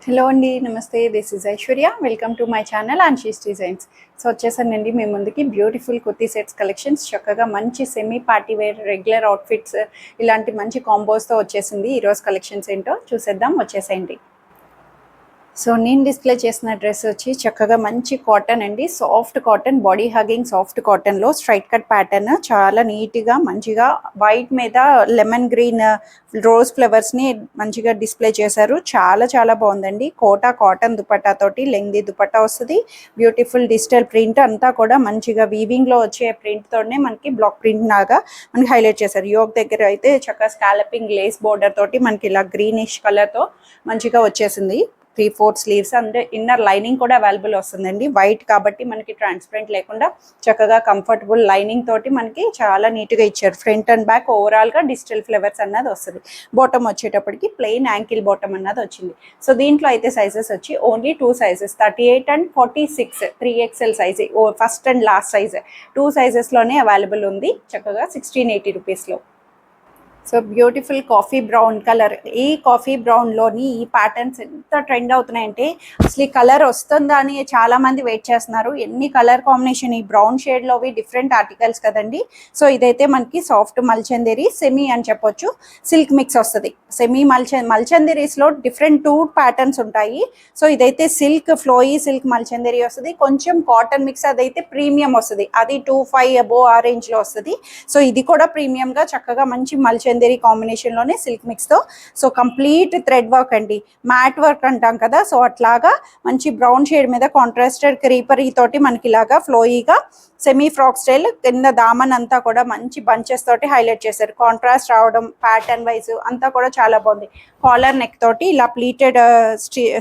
Hello అండి, నమస్తే. This is Aishwarya. Welcome to my channel Anshi's designs. So వచ్చేసానండి మీ ముందుకి బ్యూటిఫుల్ కుర్తీ సెట్స్ కలెక్షన్స్. చక్కగా మంచి semi party wear regular outfits ఇలాంటి మంచి కాంబోస్తో వచ్చేసింది. ఈరోజు కలెక్షన్స్ ఏంటో చూసేద్దాం, వచ్చేసేయండి. సో నేను డిస్ప్లే చేసిన డ్రెస్ వచ్చి చక్కగా మంచి కాటన్ అండి, soft cotton, body hugging soft కాటన్లో స్ట్రైట్ కట్ ప్యాటర్న్, చాలా నీట్గా మంచిగా వైట్ మీద లెమన్ గ్రీన్ రోజ్ ఫ్లవర్స్ని మంచిగా డిస్ప్లే చేశారు. చాలా చాలా బాగుందండి. కోటా కాటన్ దుపట్టా తోటి లెంగ్దీ దుపట్టా వస్తుంది. బ్యూటిఫుల్ డిజిటల్ ప్రింట్ అంతా కూడా మంచిగా వీవింగ్లో వచ్చే ప్రింట్తోనే మనకి బ్లాక్ ప్రింట్ లాగా మనకి హైలైట్ చేశారు. యోగ్ దగ్గర అయితే చక్కగా స్కాలపింగ్ లేస్ బోర్డర్ తోటి మనకి ఇలా గ్రీనిష్ కలర్తో మంచిగా వచ్చేసింది. 3/4 స్లీవ్స్ అంటే ఇన్నర్ లైనింగ్ కూడా అవైలబుల్ వస్తుందండి. వైట్ కాబట్టి మనకి ట్రాన్స్పరెంట్ లేకుండా చక్కగా కంఫర్టబుల్ లైనింగ్ తోటి మనకి చాలా నీట్గా ఇచ్చారు. ఫ్రంట్ అండ్ బ్యాక్ ఓవరాల్గా డిజిటల్ ఫ్లవర్స్ అన్నది వస్తుంది. బాటమ్ వచ్చేటప్పటికి ప్లెయిన్ యాంకిల్ బాటమ్ అన్నది వచ్చింది. సో దీంట్లో అయితే సైజెస్ వచ్చి only 2 sizes, 38 and 46, 3XL size, first and last size 2 సైజెస్లోనే అవైలబుల్ ఉంది. చక్కగా 1680 రూపీస్లో. So beautiful coffee brown colour. ఈ కాఫీ బ్రౌన్లోని ఈ ప్యాటర్న్స్ ఎంత ట్రెండ్ అవుతున్నాయంటే అసలు ఈ కలర్ వస్తుందా అని చాలామంది వెయిట్ చేస్తున్నారు. ఎన్ని కలర్ కాంబినేషన్, ఈ బ్రౌన్ షేడ్లోవి డిఫరెంట్ ఆర్టికల్స్ కదండి. సో ఇదైతే మనకి సాఫ్ట్ మల్చందేరి సెమీ అని చెప్పొచ్చు, సిల్క్ మిక్స్ వస్తుంది. సెమీ మల్చందేరీస్లో డిఫరెంట్ 2 ప్యాటర్న్స్ ఉంటాయి. సో ఇదైతే సిల్క్ ఫ్లోయీ సిల్క్ మల్చందేరి వస్తుంది, కొంచెం కాటన్ మిక్స్ అదైతే ప్రీమియం వస్తుంది. అది 2.5 అబోవ్ ఆ రేంజ్లో వస్తుంది. సో ఇది కూడా ప్రీమియంగా చక్కగా మంచి మల్చందేరి కాంబినేషన్లోనే సిల్క్ మిక్స్తో. సో కంప్లీట్ థ్రెడ్ వర్క్ అండి, మ్యాట్ వర్క్ అంటాం కదా. సో అట్లాగా మంచి బ్రౌన్ షేడ్ మీద కాంట్రాస్టెడ్ క్రీపరీ తోటి మనకి ఇలాగా ఫ్లోయీగా సెమీ ఫ్రాక్ స్టైల్ కింద దామన్ అంతా కూడా మంచి బంచెస్ తోటి హైలైట్ చేశారు. కాంట్రాస్ట్ రావడం ప్యాటర్న్ వైజ్ అంతా కూడా చాలా బాగుంది. కాలర్ నెక్ తోటి ఇలా ప్లీటెడ్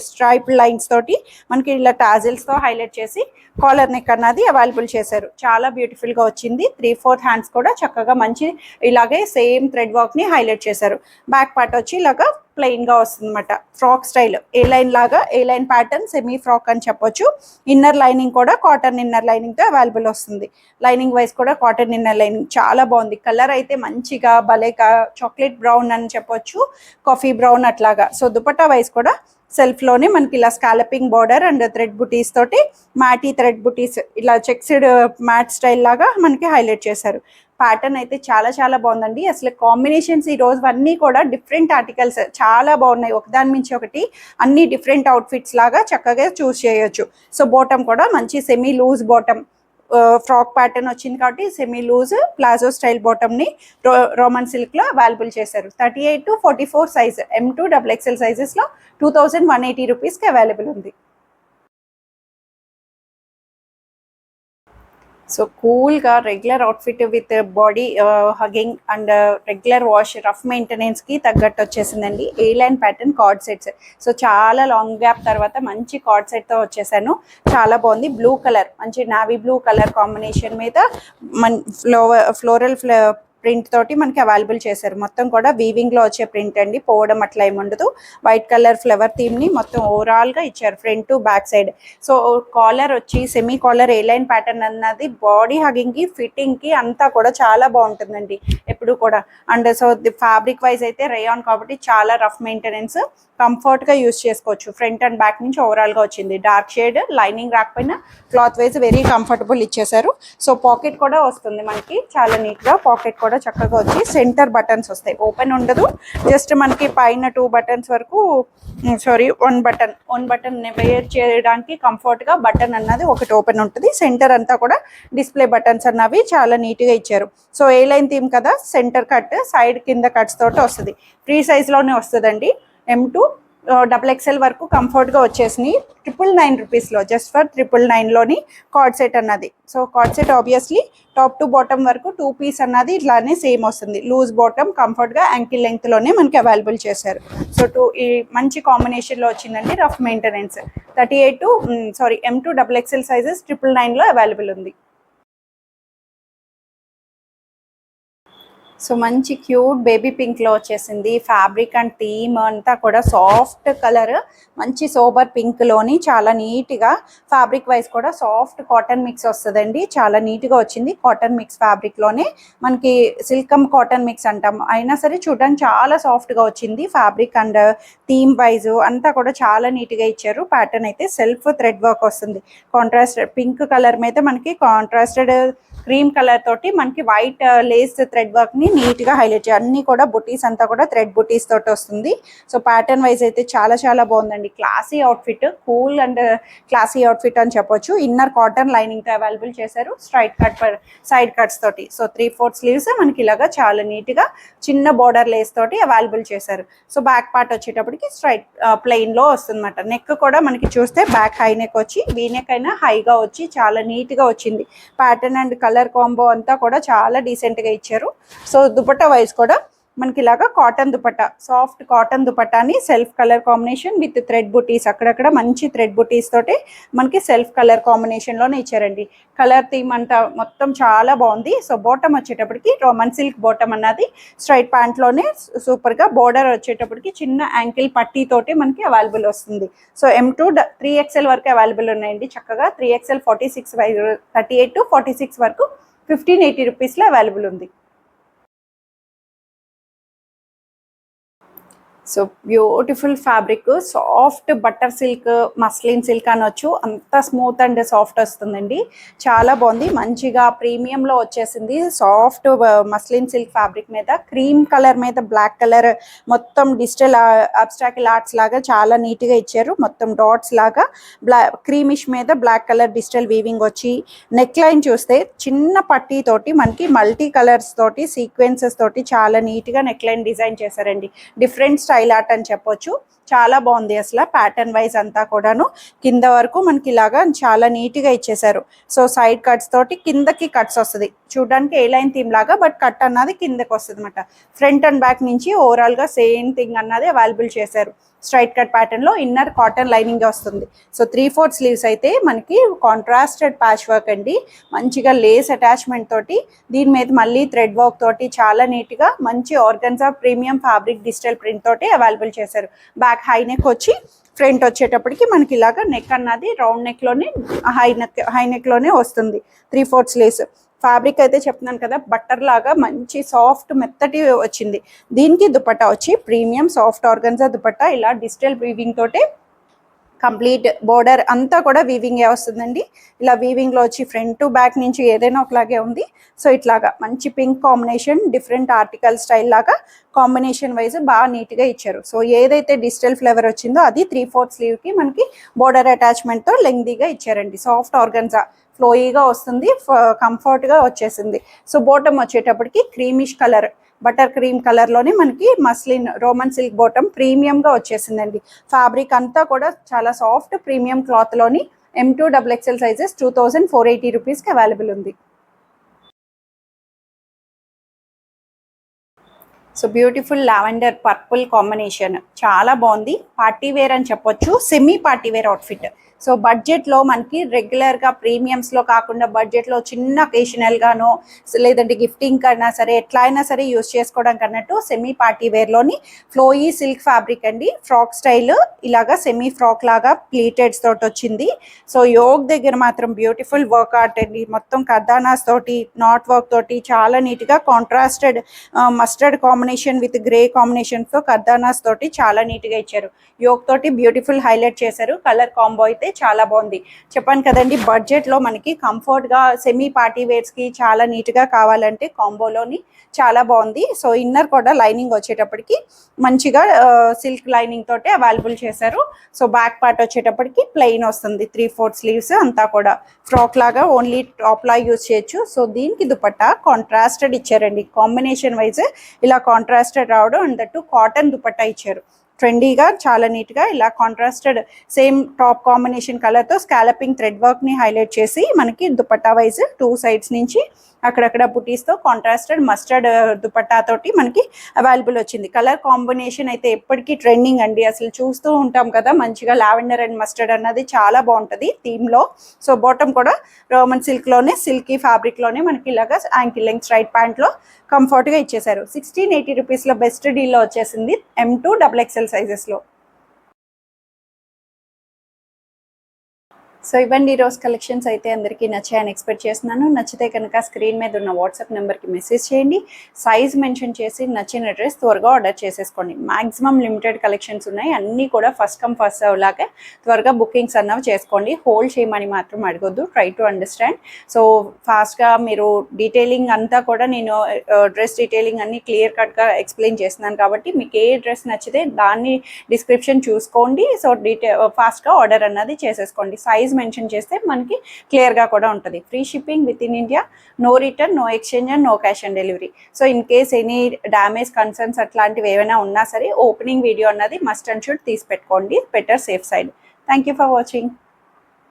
స్ట్రైప్ లైన్స్ తోటి మనకి ఇలా టాజిల్స్తో హైలైట్ చేసి కాలర్ నెక్ అన్నది అవైలబుల్ చేశారు. చాలా బ్యూటిఫుల్గా వచ్చింది. 3/4 హ్యాండ్స్ కూడా చక్కగా మంచి ఇలాగే సేమ్ థ్రెడ్ వర్క్ని హైలైట్ చేశారు. బ్యాక్ పార్ట్ వచ్చి ఇలాగా ప్లెయిన్గా వస్తుంది అనమాట, ఫ్రాక్ స్టైల్, ఏ లైన్ లాగా, ఏ లైన్ ప్యాటర్న్, సెమీ ఫ్రాక్ అని చెప్పొచ్చు. ఇన్నర్ లైనింగ్ కూడా కాటన్ ఇన్నర్ లైనింగ్తో అవైలబుల్ వస్తుంది. లైనింగ్ వైజ్ కూడా కాటన్ ఇన్నర్ లైనింగ్ చాలా బాగుంది. కలర్ అయితే మంచిగా భలేగా చాక్లెట్ బ్రౌన్ అని చెప్పొచ్చు, కాఫీ బ్రౌన్ అట్లాగా. సో దుపట్టా వైజ్ కూడా సెల్ఫ్లోనే మనకి ఇలా స్కాలపింగ్ బార్డర్ అండ్ థ్రెడ్ బుటీస్ తోటి మ్యాటీ థ్రెడ్ బుటీస్ ఇలా చెక్స్డ్ మ్యాట్ స్టైల్ లాగా మనకి హైలైట్ చేశారు. ప్యాటర్న్ అయితే చాలా చాలా బాగుందండి. అసలు కాంబినేషన్స్ ఈ రోజు అన్నీ కూడా డిఫరెంట్ ఆర్టికల్స్ చాలా బాగున్నాయి. ఒకదాని మించి ఒకటి అన్ని డిఫరెంట్ అవుట్ఫిట్స్ లాగా చక్కగా చూస్ చేయొచ్చు. సో బాటమ్ కూడా మంచి semi loose bottom, frock pattern వచ్చింది కాబట్టి సెమీ లూజ్ ప్లాజో స్టైల్ బాటమ్ని రోమన్ సిల్క్లో అవైలబుల్ చేశారు. 38 to 44 సైజ్ M2 XXL సైజెస్లో 2180 రూపీస్కి అవైలబుల్ ఉంది. సో కూల్గా regular outfit with body hugging and regular wash, rough మెయింటెనెన్స్కి తగ్గట్టు వచ్చేసిందండి. A line pattern cord sets. So చాలా లాంగ్ గ్యాప్ తర్వాత మంచి కార్డ్ సెట్తో వచ్చేసాను. చాలా బాగుంది. బ్లూ కలర్, మంచి నావీ బ్లూ కలర్ కాంబినేషన్ మీద ఫ్లోరల్ ప్రింట్ తోటి మనకి అవైలబుల్ చేశారు. మొత్తం కూడా వీవింగ్లో వచ్చే ప్రింట్ అండి, పోవడం అట్లా ఏముండదు. వైట్ కలర్ ఫ్లవర్ థీమ్ని మొత్తం ఓవరాల్గా ఇచ్చారు front to back side. So collar వచ్చి semi collar A line pattern అన్నది బాడీ హగింగ్కి ఫిట్టింగ్కి అంతా కూడా చాలా బాగుంటుందండి ఎప్పుడు కూడా. And so the fabric wise అయితే రేయాన్ కాబట్టి చాలా రఫ్ మెయింటెనెన్స్, కంఫర్ట్గా యూస్ చేసుకోవచ్చు. ఫ్రంట్ అండ్ బ్యాక్ నుంచి ఓవరాల్గా వచ్చింది. డార్క్ షేడ్, లైనింగ్ రాకపోయినా క్లాత్ వైజ్ వెరీ కంఫర్టబుల్ ఇచ్చేసారు. సో పాకెట్ కూడా వస్తుంది మనకి చాలా నీట్గా. పాకెట్ కూడా చక్కగా వచ్చి సెంటర్ బటన్స్ వస్తాయి, ఓపెన్ ఉండదు. జస్ట్ మనకి పైన 2 బటన్స్ వరకు, సారీ 1 బటన్ వేర్ చేయడానికి కంఫర్ట్గా బటన్ అన్నది ఒకటి ఓపెన్ ఉంటుంది. సెంటర్ అంతా కూడా డిస్ప్లే బటన్స్ అన్నవి చాలా నీట్గా ఇచ్చారు. సో ఏ లైన్ థీమ్ కదా, సెంటర్ కట్, సైడ్ కింద కట్స్ తోటి వస్తుంది. ఫ్రీ సైజ్లోనే వస్తుందండి. M2 XXL వరకు కంఫర్ట్గా వచ్చేసినాయి. 999 రూపీస్లో, జస్ట్ ఫర్ 999లోని కార్డ్ సెట్ అన్నది. So cord set obviously top to bottom వరకు 2 పీస్ అన్నది ఇట్లానే సేమ్ వస్తుంది. లూజ్ బాటమ్, కంఫర్ట్గా యాంకిల్ లెంగ్త్లోనే మనకి అవైలబుల్ చేశారు. సో ఈ మంచి కాంబినేషన్లో వచ్చిందండి. Rough maintenance. M2 XXL sizes 999లో అవైలబుల్ ఉంది. సో మంచి క్యూట్ బేబీ పింక్లో వచ్చేసింది. ఫ్యాబ్రిక్ అండ్ థీమ్ అంతా కూడా సాఫ్ట్ కలర్, మంచి సోబర్ పింక్లోని చాలా నీట్గా ఫ్యాబ్రిక్ వైజ్ కూడా సాఫ్ట్ కాటన్ మిక్స్ వస్తుందండి. చాలా నీట్గా వచ్చింది. కాటన్ మిక్స్ ఫ్యాబ్రిక్లోనే మనకి సిల్కమ్ కాటన్ మిక్స్ అంటాం, అయినా సరే చూడడానికి చాలా సాఫ్ట్గా వచ్చింది. ఫ్యాబ్రిక్ అండ్ థీమ్ వైజ్ అంతా కూడా చాలా నీట్గా ఇచ్చారు. ప్యాటర్న్ అయితే సెల్ఫ్ థ్రెడ్ వర్క్ వస్తుంది. కాంట్రాస్ట్ పింక్ కలర్ మీద మనకి కాంట్రాస్టెడ్ క్రీమ్ కలర్ తోటి మనకి వైట్ లేస్ థ్రెడ్ వర్క్ ని నీట్ గా హైలైట్ చేయాలి. అన్ని కూడా బుటీస్ అంతా కూడా థ్రెడ్ బుటీస్ తోటి వస్తుంది. సో ప్యాటర్న్ వైజ్ అయితే చాలా చాలా బాగుందండి. Classy outfit, cool and classy outfit అని చెప్పొచ్చు. ఇన్నర్ కాటన్ లైనింగ్ తో అవైలబుల్ చేశారు. స్ట్రైట్ కట్ సైడ్ కట్స్ తోటి. సో 3/4 స్లీవ్స్ మనకి ఇలాగా చాలా నీట్ గా చిన్న బోర్డర్ లేస్ తోటి అవైలబుల్ చేశారు. సో బ్యాక్ పార్ట్ వచ్చేటప్పటికి స్ట్రైట్ ప్లెయిన్ లో వస్తుంది అనమాట. నెక్ కూడా మనకి చూస్తే బ్యాక్ హై నెక్ వచ్చి, వీ నెక్ అయినా హైగా వచ్చి చాలా నీట్ గా వచ్చింది. ప్యాటర్న్ అండ్ కలర్ కాంబో అంతా కూడా చాలా డీసెంట్ గా ఇచ్చారు. సో దుపట్టా వైజ్ కూడా మనకి ఇలాగా కాటన్ దుపట్టా, సాఫ్ట్ కాటన్ దుపట్టాని self colour combination with thread బుటీస్, అక్కడక్కడ మంచి థ్రెడ్ బుటీస్ తోటి మనకి సెల్ఫ్ కలర్ కాంబినేషన్ లోనే ఇచ్చారండి. కలర్ థీమ్ అంతా మొత్తం చాలా బాగుంది. సో బాటమ్ వచ్చేటప్పటికి రోమన్ సిల్క్ బాటమ్ అన్నది స్ట్రైట్ ప్యాంట్ లోనే సూపర్ గా, బోర్డర్ వచ్చేటప్పటికి చిన్న యాంకిల్ పట్టీ తోటి మనకి అవైలబుల్ వస్తుంది. సో M2 3XL వరకు అవైలబుల్ ఉన్నాయండి. చక్కగా 3XL 46 38 to 46 వరకు 1580 రూపీస్లో అవైలబుల్ ఉంది. So beautiful fabric, soft butter silk, muslin silk అనొచ్చు. అంత స్మూత్ అండ్ సాఫ్ట్ వస్తుందండి. చాలా బాగుంది. మంచిగా ప్రీమియంలో వచ్చేసింది. సాఫ్ట్ మస్లిన్ సిల్క్ ఫ్యాబ్రిక్ మీద క్రీమ్ కలర్ మీద బ్లాక్ కలర్ మొత్తం డిజిటల్ అబ్స్ట్రాక్ట్ ఆర్ట్స్ లాగా చాలా నీట్గా ఇచ్చారు. మొత్తం డాట్స్ లాగా క్రీమిష్ మీద బ్లాక్ కలర్ డిజిటల్ వీవింగ్ వచ్చి, నెక్ లైన్ చూస్తే చిన్న పట్టీ తోటి మనకి మల్టీ కలర్స్ తోటి సీక్వెన్సెస్ తోటి చాలా నీట్గా నెక్ లైన్ డిజైన్ చేశారండి. డిఫరెంట్ స్టైల్ ఆర్ట్ అని చెప్పొచ్చు. చాలా బాగుంది. అసలు ప్యాటర్న్ వైజ్ అంతా కూడాను కింద వరకు మనకి ఇలాగా చాలా నీట్ గా ఇచ్చేసారు. సో సైడ్ కట్స్ తోటి కిందకి కట్స్ వస్తుంది. చూడడానికి ఏ లైన్ థీమ్ లాగా, బట్ కట్ అన్నది కిందకి వస్తుంది అనమాట. ఫ్రంట్ అండ్ బ్యాక్ నుంచి ఓవరాల్ గా సేమ్ థింగ్ అన్నది అవైలబుల్ చేశారు. స్ట్రైట్ కట్ ప్యాటర్న్ లో ఇన్నర్ కాటన్ లైనింగ్ వస్తుంది. సో 3/4 స్లీవ్స్ అయితే మనకి కాంట్రాస్టెడ్ ప్యాచ్ వర్క్ అండి. మంచిగా లేస్ అటాచ్మెంట్ తోటి, దీని మీద మళ్ళీ థ్రెడ్ వర్క్ తోటి చాలా నీట్ గా మంచి organza premium fabric digital print తోటి అవైలబుల్ చేశారు. బ్యాక్ హై నెక్ వచ్చి, ఫ్రంట్ వచ్చేటప్పటికి మనకి ఇలాగా నెక్ అన్నది రౌండ్ నెక్ లోనే హై నెక్ లోనే వస్తుంది. 3/4 స్లీవ్స్ ఫ్యాబ్రిక్ అయితే చెప్తున్నాను కదా, బట్టర్ లాగా మంచి సాఫ్ట్ మెత్తటి వచ్చింది. దీనికి దుపట్టా వచ్చి ప్రీమియం సాఫ్ట్ ఆర్గన్జా దుపట్టా, ఇలా డిజిటల్ వీవింగ్ తోటే కంప్లీట్ బోర్డర్ అంతా కూడా వీవింగ్ వస్తుందండి. ఇలా వీవింగ్ లో వచ్చి ఫ్రంట్ టు బ్యాక్ నుంచి ఏదైనా ఒకలాగే ఉంది. సో ఇట్లాగా మంచి pink combination, different article style లాగా కాంబినేషన్ వైజ్ బాగా నీట్ గా ఇచ్చారు. సో ఏదైతే డిజిటల్ ఫ్లేవర్ వచ్చిందో అది 3/4 స్లీవ్ కి మనకి బోర్డర్ అటాచ్మెంట్ తో లెంగ్దీగా ఇచ్చారండి. సాఫ్ట్ ఆర్గన్జా ఫ్లోయిగా వస్తుంది, కంఫర్ట్ గా వచ్చేసింది. సో బాటమ్ వచ్చేటప్పటికి creamish colour, butter cream colour లోనే మనకి muslin Roman silk bottom premium గా వచ్చేసిందండి. ఫ్యాబ్రిక్ అంతా కూడా చాలా సాఫ్ట్ ప్రీమియం క్లాత్ లోని M2 XXL సైజెస్ 2480 రూపీస్ కి అవైలబుల్ ఉంది. So beautiful lavender purple combination చాలా బాగుంది. పార్టీ వేర్ అని చెప్పొచ్చు, semi party wear outfit. So బడ్జెట్లో మనకి రెగ్యులర్గా ప్రీమియమ్స్లో కాకుండా బడ్జెట్లో చిన్న ఒకేషనల్గానో లేదంటే గిఫ్టింగ్ కన్నా సరే ఎట్లా అయినా సరే యూస్ చేసుకోవడానికి అన్నట్టు సెమీ పార్టీ వేర్లోని ఫ్లోయీ సిల్క్ ఫ్యాబ్రిక్ అండి. ఫ్రాక్ స్టైల్ ఇలాగా సెమీ ఫ్రాక్ లాగా ప్లీటెడ్స్ తోటి వచ్చింది. సో యోగ్ దగ్గర మాత్రం బ్యూటిఫుల్ వర్క్ ఆర్ట్ అండి. మొత్తం కర్దానాస్ తోటి నాట్ వర్క్ తోటి చాలా నీట్గా contrasted mustard combination with grey కాంబినేషన్తో కర్దానాస్ తోటి చాలా నీట్గా ఇచ్చారు. యోగ్ తోటి బ్యూటిఫుల్ హైలైట్ చేశారు. కలర్ కాంబో అయితే చాలా బాగుంది. చెప్పాను కదండి, బడ్జెట్లో మనకి కంఫర్ట్గా సెమీ పార్టీ వేర్స్కి చాలా నీట్గా కావాలంటే కాంబోలోని చాలా బాగుంది. సో ఇన్నర్ కూడా లైనింగ్ వచ్చేటప్పటికి మంచిగా సిల్క్ లైనింగ్ తోటి అవైలబుల్ చేశారు. సో బ్యాక్ పార్ట్ వచ్చేటప్పటికి ప్లెయిన్ వస్తుంది. 3/4 స్లీవ్స్ అంతా కూడా ఫ్రాక్ లాగా ఓన్లీ టాప్ లా యూజ్ చేయొచ్చు. సో దీనికి దుపట్టా కాంట్రాస్టెడ్ ఇచ్చారండి. కాంబినేషన్ వైజ్ ఇలా కాంట్రాస్టెడ్ రావడం, అండ్ దట్టు కాటన్ దుపట్టా ఇచ్చారు. ట్రెండీగా చాలా నీట్గా ఇలా కాంట్రాస్టెడ్ సేమ్ టాప్ కాంబినేషన్ కలర్తో స్కాలపింగ్ థ్రెడ్ వర్క్ని హైలైట్ చేసి మనకి దుపట్టా వైజ్ 2 సైడ్స్ నుంచి అక్కడక్కడ బుటీస్తో కాంట్రాస్టెడ్ మస్టర్డ్ దుపట్టా తోటి మనకి అవైలబుల్ వచ్చింది. కలర్ కాంబినేషన్ అయితే ఎప్పటికీ ట్రెండింగ్ అండి, అసలు చూస్తూ ఉంటాం కదా మంచిగా. లావెండర్ అండ్ మస్టర్డ్ అన్నది చాలా బాగుంటుంది థీమ్లో. సో బాటమ్ కూడా రోమన్ సిల్క్లోనే, సిల్కీ ఫ్యాబ్రిక్లోనే మనకి ఇలాగా యాంకిల్ లెంగ్త్ స్ట్రైట్ ప్యాంట్లో కంఫర్ట్గా ఇచ్చేసారు. 1680 రూపీస్లో బెస్ట్ డీల్లో వచ్చేసింది M2 XXL సైజెస్లో. సో ఇవన్నీ ఈరోజు కలెక్షన్స్ అయితే అందరికీ నచ్చాయని ఎక్స్పెక్ట్ చేస్తున్నాను. నచ్చితే కనుక స్క్రీన్ మీద ఉన్న వాట్సాప్ నెంబర్కి మెసేజ్ చేయండి, సైజ్ మెన్షన్ చేసి నచ్చిన డ్రెస్ త్వరగా ఆర్డర్ చేసేసుకోండి. మ్యాక్సిమం లిమిటెడ్ కలెక్షన్స్ ఉన్నాయి, అన్నీ కూడా ఫస్ట్ కమ్ ఫస్ట్ సర్వ్ లాగా త్వరగా బుకింగ్స్ అన్నవి చేసుకోండి. హోల్డ్ చేయమని మాత్రం అడగొద్దు, ట్రై టు అండర్స్టాండ్. సో ఫాస్ట్గా మీరు డీటెయిలింగ్ అంతా కూడా నేను డ్రెస్ డీటెయిలింగ్ అన్నీ క్లియర్ కట్గా ఎక్స్ప్లెయిన్ చేస్తున్నాను కాబట్టి మీకు ఏ డ్రెస్ నచ్చితే దాన్ని డిస్క్రిప్షన్ చూసుకోండి. సో ఫాస్ట్గా ఆర్డర్ అన్నది చేసేసుకోండి. సైజ్ మెన్షన్ చేస్తే మనకి క్లియర్గా కూడా ఉంటుంది. Free shipping within India, no return, no exchange and no cash on delivery. So in case any damage concerns అట్లాంటివి ఏమైనా ఉన్నా సరే ఓపెనింగ్ వీడియో అన్నది మస్ట్ అండ్ షుడ్ తీసి పెట్టుకోండి, better safe side. Thank you for watching.